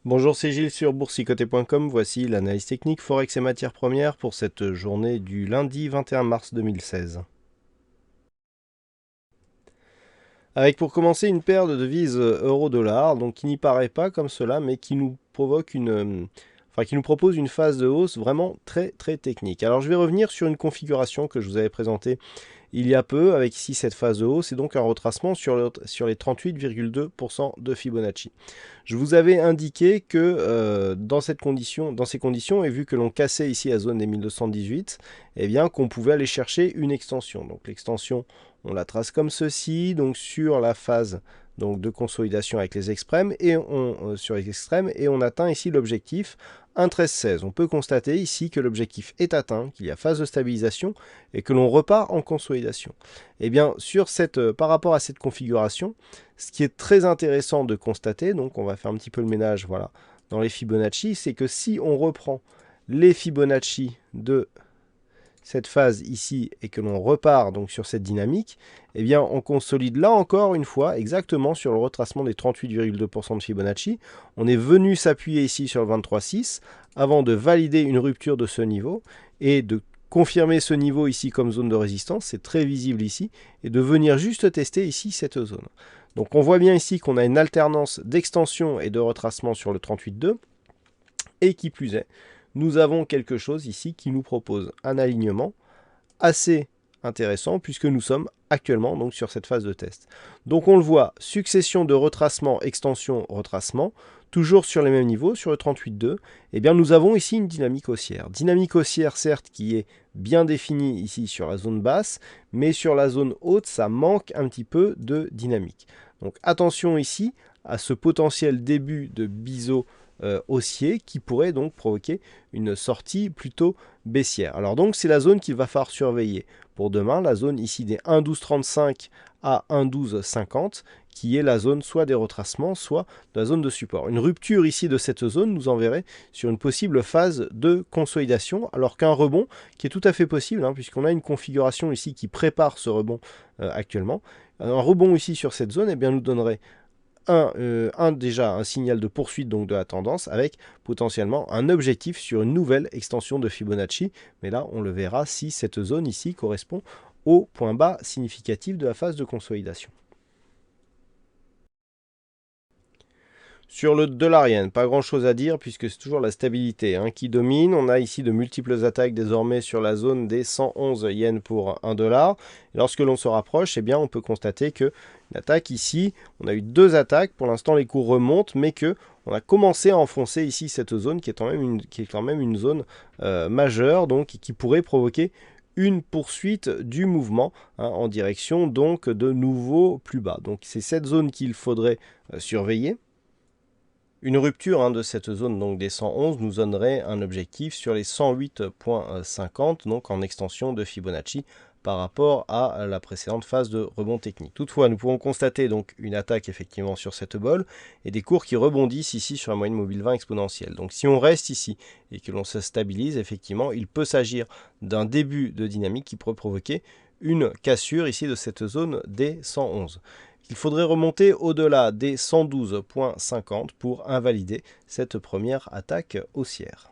Bonjour, c'est Gilles sur boursicoté.com. Voici l'analyse technique Forex et matières premières pour cette journée du lundi 21 mars 2016. Avec pour commencer une paire de devises euro-dollar, donc qui n'y paraît pas comme cela, mais qui nous provoque qui nous propose une phase de hausse vraiment très très technique. Alors je vais revenir sur une configuration que je vous avais présentée il y a peu, avec ici cette phase de hausse, et donc un retracement sur les 38,2% de Fibonacci. Je vous avais indiqué que dans ces conditions, et vu que l'on cassait ici la zone des 1218, eh bien qu'on pouvait aller chercher une extension. Donc l'extension, on la trace comme ceci, donc sur la phase de consolidation avec les extrêmes, sur les extrêmes, et on atteint ici l'objectif 1,1316. On peut constater ici que l'objectif est atteint, qu'il y a phase de stabilisation et que l'on repart en consolidation. Et bien, par rapport à cette configuration, ce qui est très intéressant de constater, donc on va faire un petit peu le ménage voilà, dans les Fibonacci, c'est que si on reprend les Fibonacci de cette phase ici et que l'on repart donc sur cette dynamique, eh bien on consolide là encore une fois exactement sur le retracement des 38,2% de Fibonacci. On est venu s'appuyer ici sur le 23,6 avant de valider une rupture de ce niveau et de confirmer ce niveau ici comme zone de résistance, c'est très visible ici, et de venir juste tester ici cette zone. Donc on voit bien ici qu'on a une alternance d'extension et de retracement sur le 38,2, et qui plus est, nous avons quelque chose ici qui nous propose un alignement assez intéressant puisque nous sommes actuellement donc sur cette phase de test. Donc on le voit, succession de retracement, extension, retracement, toujours sur les mêmes niveaux, sur le 38,2, et bien nous avons ici une dynamique haussière. Dynamique haussière certes qui est bien définie ici sur la zone basse, mais sur la zone haute ça manque un petit peu de dynamique. Donc attention ici à ce potentiel début de biseau haussier qui pourrait donc provoquer une sortie plutôt baissière. Alors donc c'est la zone qu'il va falloir surveiller pour demain, la zone ici des 1,1235 à 1,1250 qui est la zone soit des retracements, soit de la zone de support. Une rupture ici de cette zone nous enverrait sur une possible phase de consolidation, alors qu'un rebond qui est tout à fait possible, puisqu'on a une configuration ici qui prépare ce rebond actuellement. Un rebond ici sur cette zone bien, nous donnerait déjà un signal de poursuite donc de la tendance avec potentiellement un objectif sur une nouvelle extension de Fibonacci. Mais là, on le verra si cette zone ici correspond au point bas significatif de la phase de consolidation. Sur le dollar yen, pas grand chose à dire puisque c'est toujours la stabilité qui domine. On a ici de multiples attaques désormais sur la zone des 111 yens pour 1 dollar. Et lorsque l'on se rapproche, bien, on peut constater que une attaque ici, on a eu deux attaques. Pour l'instant, les cours remontent, mais que on a commencé à enfoncer ici cette zone qui est quand même une zone majeure, donc qui pourrait provoquer une poursuite du mouvement en direction donc de nouveaux plus bas. Donc c'est cette zone qu'il faudrait surveiller. Une rupture de cette zone donc des 111 nous donnerait un objectif sur les 108,50 donc en extension de Fibonacci par rapport à la précédente phase de rebond technique. Toutefois, nous pouvons constater donc une attaque effectivement sur cette bol et des cours qui rebondissent ici sur la moyenne mobile 20 exponentielle. Donc si on reste ici et que l'on se stabilise, effectivement, il peut s'agir d'un début de dynamique qui pourrait provoquer une cassure ici de cette zone des 111. Il faudrait remonter au-delà des 112,50 pour invalider cette première attaque haussière.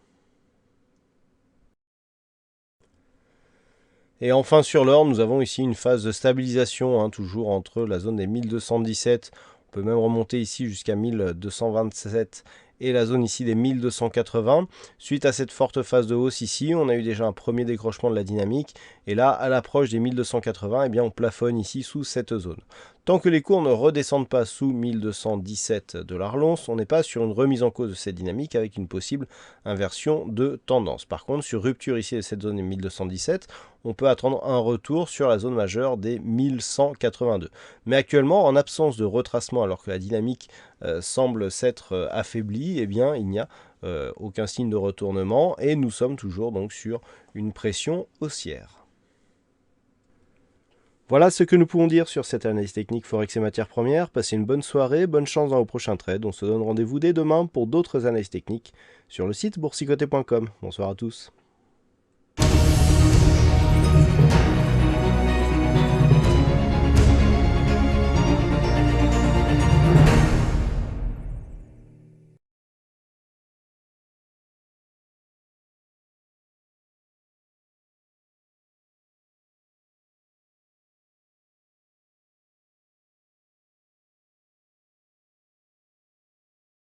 Et enfin sur l'or, nous avons ici une phase de stabilisation, toujours entre la zone des 1217, on peut même remonter ici jusqu'à 1227 et la zone ici des 1280. Suite à cette forte phase de hausse ici, on a eu déjà un premier décrochement de la dynamique. Et là, à l'approche des 1280, on plafonne ici sous cette zone. Tant que les cours ne redescendent pas sous 1217 $ l'once, on n'est pas sur une remise en cause de cette dynamique avec une possible inversion de tendance. Par contre, sur rupture ici de cette zone des 1217, on peut attendre un retour sur la zone majeure des 1182. Mais actuellement, en absence de retracement, alors que la dynamique semble s'être affaiblie, il n'y a aucun signe de retournement et nous sommes toujours donc sur une pression haussière. Voilà ce que nous pouvons dire sur cette analyse technique Forex et matières premières. Passez une bonne soirée, bonne chance dans vos prochains trades. On se donne rendez-vous dès demain pour d'autres analyses techniques sur le site boursicoté.com. Bonsoir à tous.